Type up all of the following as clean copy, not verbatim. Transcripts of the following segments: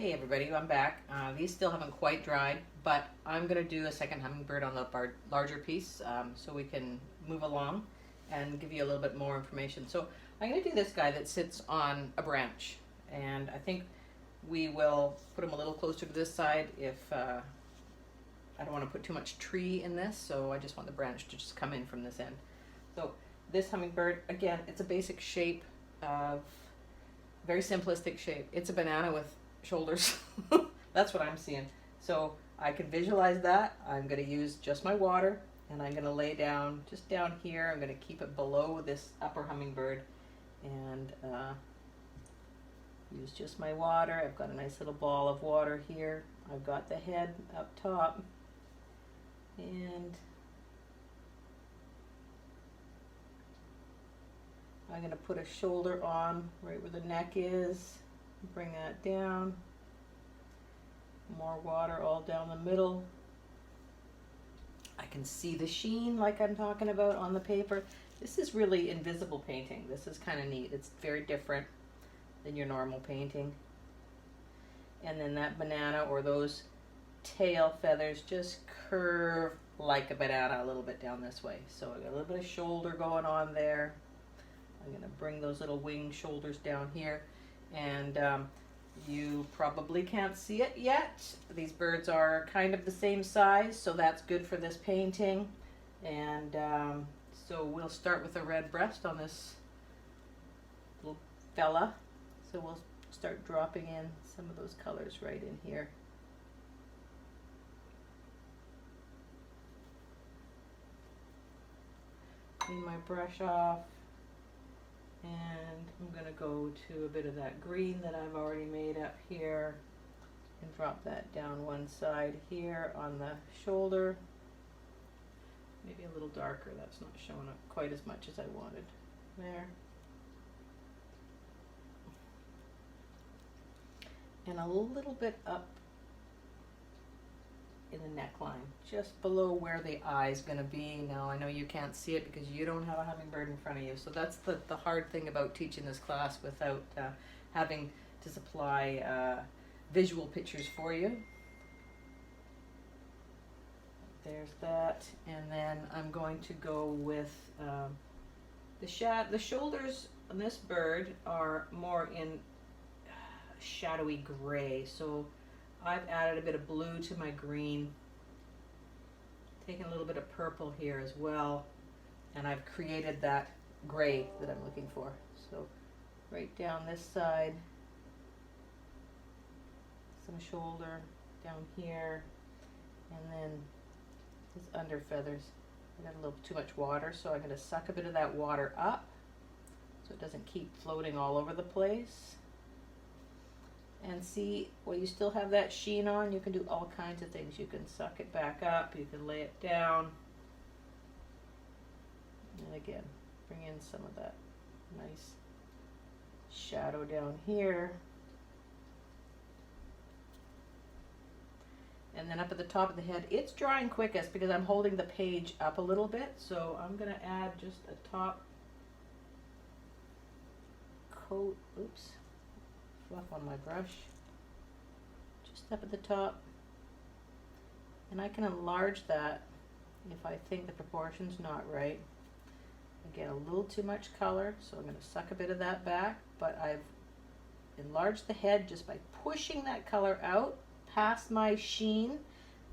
Hey everybody, I'm back. These still haven't quite dried, but I'm going to do a second hummingbird on the larger piece so we can move along and give you a little bit more information. So I'm going to do this guy that sits on a branch, and I think we will put him a little closer to this side if I don't want to put too much tree in this, so I just want the branch to just come in from this end. So this hummingbird, again, it's a basic shape of, very simplistic shape. It's a banana with shoulders. That's what I'm seeing. So I can visualize that. I'm going to use just my water, and I'm going to lay down just down here. I'm going to keep it below this upper hummingbird and use just my water. I've got a nice little ball of water here. I've got the head up top, and I'm going to put a shoulder on right where the neck is. Bring that down. More water all down the middle. I can see the sheen like I'm talking about on the paper. This is really invisible painting. This is kind of neat. It's very different than your normal painting. And then that banana, or those tail feathers, just curve like a banana a little bit down this way. So I got a little bit of shoulder going on there. I'm going to bring those little wing shoulders down here. And you probably can't see it yet. These birds are kind of the same size, so that's good for this painting. And so we'll start with a red breast on this little fella. So we'll start dropping in some of those colors right in here. Clean my brush off. And I'm going to go to a bit of that green that I've already made up here and drop that down one side here on the shoulder. Maybe a little darker, that's not showing up quite as much as I wanted. There. And a little bit up in the neckline, just below where the eye is going to be. Now I know you can't see it because you don't have a hummingbird in front of you, so that's the hard thing about teaching this class without having to supply visual pictures for you. There's that, and then I'm going to go with the shoulders on this bird are more in shadowy gray, so I've added a bit of blue to my green, taken a little bit of purple here as well, and I've created that gray that I'm looking for. So right down this side, some shoulder down here, and then these under feathers. I got a little too much water, so I'm going to suck a bit of that water up so it doesn't keep floating all over the place. And see, while you still have that sheen on, you can do all kinds of things. You can suck it back up, you can lay it down. And again, bring in some of that nice shadow down here. And then up at the top of the head, it's drying quickest because I'm holding the page up a little bit. So I'm going to add just a top coat, oops. Fluff on my brush, just up at the top, and I can enlarge that if I think the proportion's not right. Again, a little too much color, so I'm going to suck a bit of that back, but I've enlarged the head just by pushing that color out past my sheen.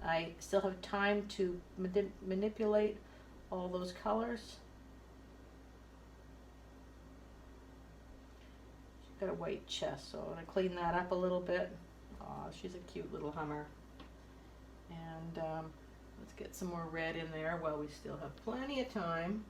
I still have time to manipulate all those colors. Got a white chest, so I'm going to clean that up a little bit. Aw, she's a cute little hummer. And let's get some more red in there while we still have plenty of time.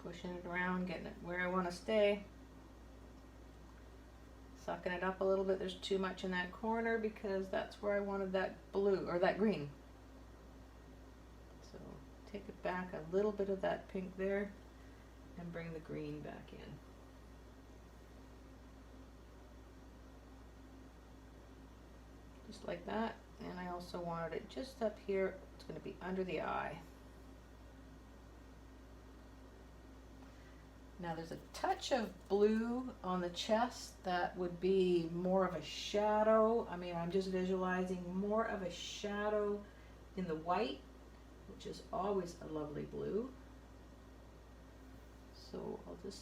Pushing it around, getting it where I want to stay. Sucking it up a little bit. There's too much in that corner because that's where I wanted that blue or that green. take it back a little bit of that pink there and bring the green back in. Just like that. And I also wanted it just up here. It's going to be under the eye. Now there's a touch of blue on the chest that would be more of a shadow. I mean, I'm just visualizing more of a shadow in the white, which is always a lovely blue. So I'll just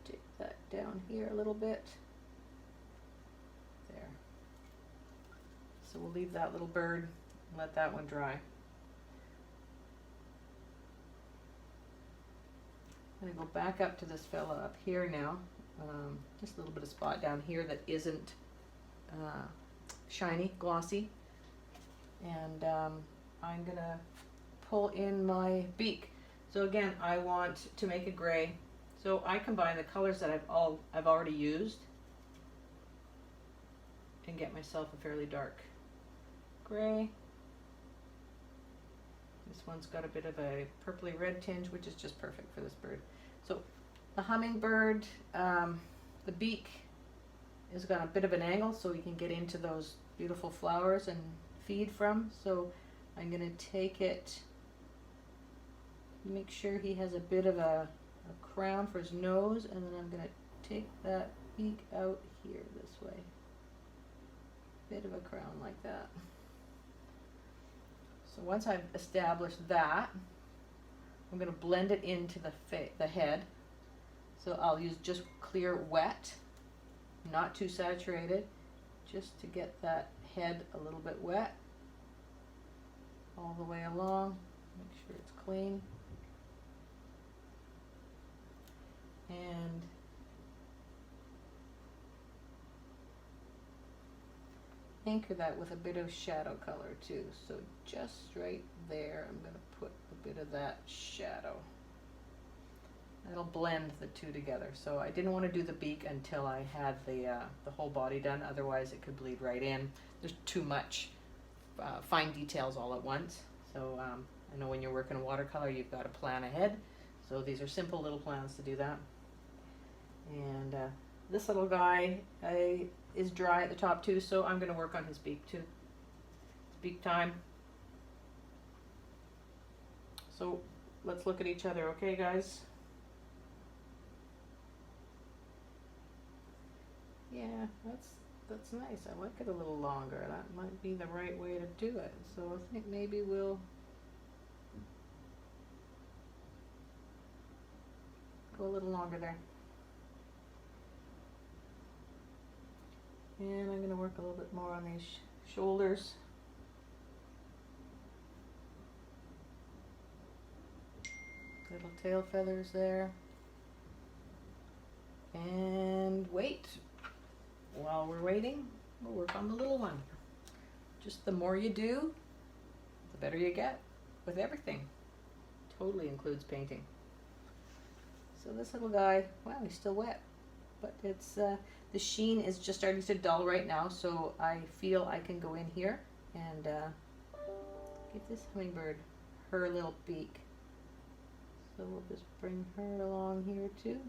take that down here a little bit. There. So we'll leave that little bird and let that one dry. I'm going to go back up to this fella up here now. Just a little bit of spot down here that isn't shiny, glossy. And I'm going to pull in my beak. So again, I want to make a gray. So I combine the colors that I've already used and get myself a fairly dark gray. This one's got a bit of a purpley red tinge, which is just perfect for this bird. So the hummingbird, the beak has got a bit of an angle so we can get into those beautiful flowers and feed from. So I'm going to take it, make sure he has a bit of a crown for his nose, and then I'm going to take that beak out here this way. Bit of a crown like that. So once I've established that, I'm going to blend it into the head. So I'll use just clear wet, not too saturated, just to get that head a little bit wet all the way along. Make sure it's clean. And anchor that with a bit of shadow color too. So just right there, I'm going to put a bit of that shadow. That'll blend the two together. So I didn't want to do the beak until I had the whole body done, otherwise it could bleed right in. There's too much fine details all at once. So I know when you're working watercolor, you've got to plan ahead. So these are simple little plans to do that. And this little guy is dry at the top too, so I'm going to work on his beak too. It's beak time. So let's look at each other, okay guys? Yeah, that's nice. I like it a little longer. That might be the right way to do it. So I think maybe we'll go a little longer there. And I'm going to work a little bit more on these shoulders. Little tail feathers there. And wait. While we're waiting, we'll work on the little one. Just the more you do, the better you get with everything. Totally includes painting. So this little guy, wow, he's still wet. But it's the sheen is just starting to dull right now, so I feel I can go in here and give this hummingbird her little beak. So we'll just bring her along here too.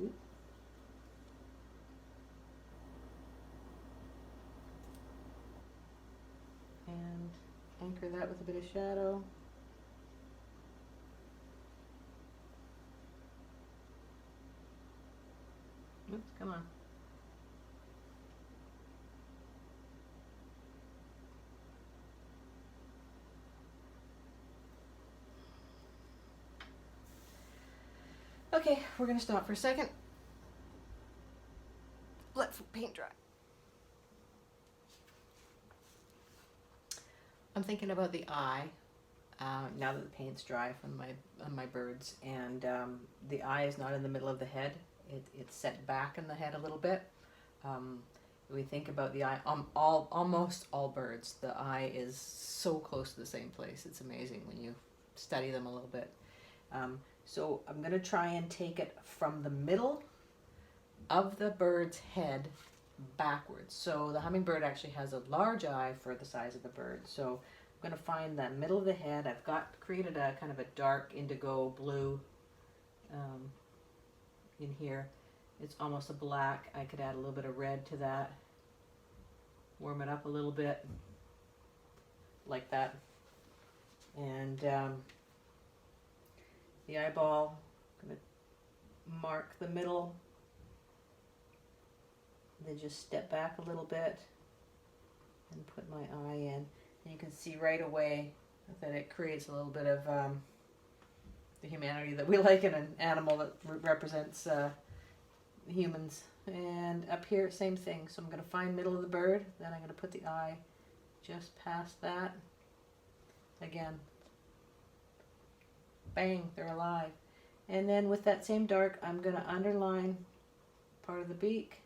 Oop. And anchor that with a bit of shadow. Oops, come on. Okay, we're going to stop for a second. Let paint dry. I'm thinking about the eye now that the paint's dry on my birds, and the eye is not in the middle of the head. It's set back in the head a little bit. We think about the eye, almost all birds, the eye is so close to the same place. It's amazing when you study them a little bit. So I'm going to try and take it from the middle of the bird's head backwards. So the hummingbird actually has a large eye for the size of the bird. So I'm going to find the middle of the head. I've created a kind of a dark indigo blue in here. It's almost a black. I could add a little bit of red to that. Warm it up a little bit, like that. And the eyeball, I'm going to mark the middle. Then just step back a little bit and put my eye in. And you can see right away that it creates a little bit of the humanity that we like in an animal that represents humans. And up here, same thing. So I'm going to find middle of the bird, then I'm going to put the eye just past that. Again, bang, they're alive. And then with that same dark, I'm going to underline part of the beak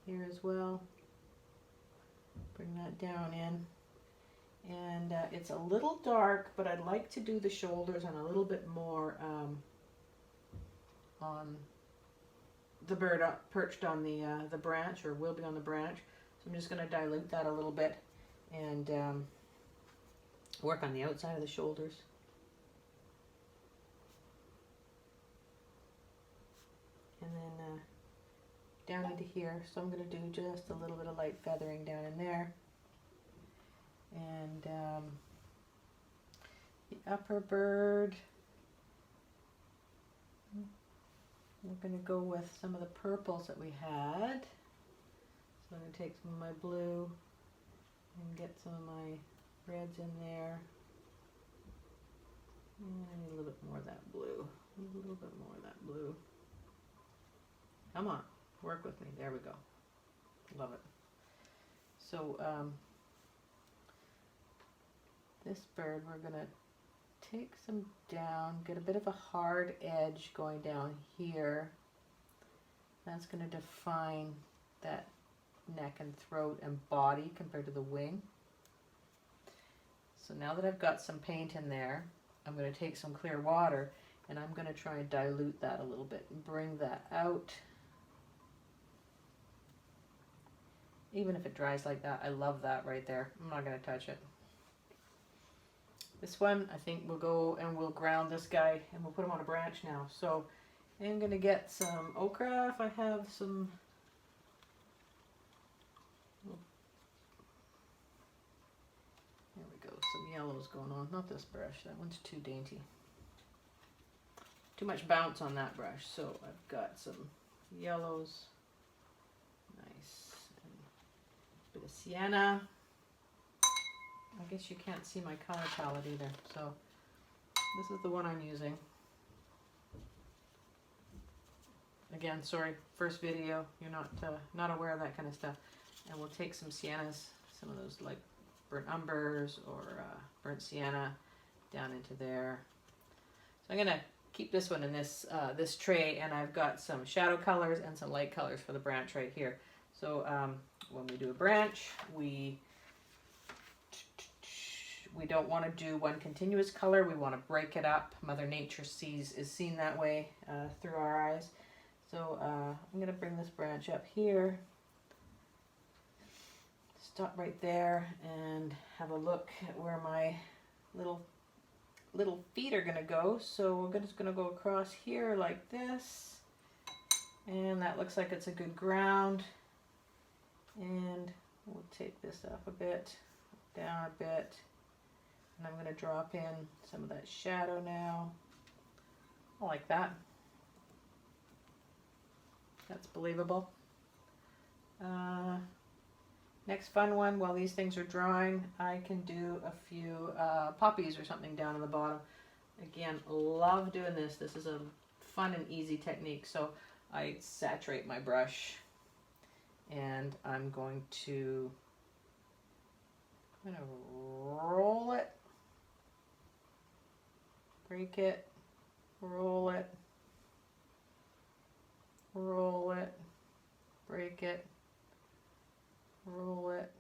here as well. Bring that down in. And it's a little dark, but I'd like to do the shoulders and a little bit more on the bird perched on the branch, or will be on the branch. So I'm just going to dilute that a little bit and work on the outside of the shoulders. And then down into here. So I'm going to do just a little bit of light feathering down in there. And the upper bird, we're going to go with some of the purples that we had. So I'm going to take some of my blue and get some of my reds in there. And I need a little bit more of that blue. A little bit more of that blue. Come on, work with me. There we go. Love it. So this bird, we're going to take some down, get a bit of a hard edge going down here. That's going to define that neck and throat and body compared to the wing. So now that I've got some paint in there, I'm going to take some clear water and I'm going to try and dilute that a little bit and bring that out. Even if it dries like that, I love that right there. I'm not going to touch it. This one, I think we'll go and we'll ground this guy and we'll put him on a branch now. So I'm going to get some ochre if I have some. There we go, some yellows going on. Not this brush, that one's too dainty. Too much bounce on that brush. So I've got some yellows. Nice. And a bit of sienna. I guess you can't see my color palette either, so this is the one I'm using. Again, sorry, first video, you're not aware of that kind of stuff. And we'll take some siennas, some of those like burnt umbers or burnt sienna down into there. So I'm gonna keep this one in this this tray, and I've got some shadow colors and some light colors for the branch right here. So when we do a branch, we don't want to do one continuous color. We want to break it up. Mother Nature is seen that way through our eyes. So I'm going to bring this branch up here. Stop right there and have a look at where my little feet are going to go. So we're just going to go across here like this. And that looks like it's a good ground. And we'll take this up a bit, down a bit. And I'm going to drop in some of that shadow now. I like that. That's believable. Next fun one, while these things are drying, I can do a few poppies or something down in the bottom. Again, love doing this. This is a fun and easy technique. So I saturate my brush and I'm going to roll it. Break it, roll it, roll it, break it, roll it,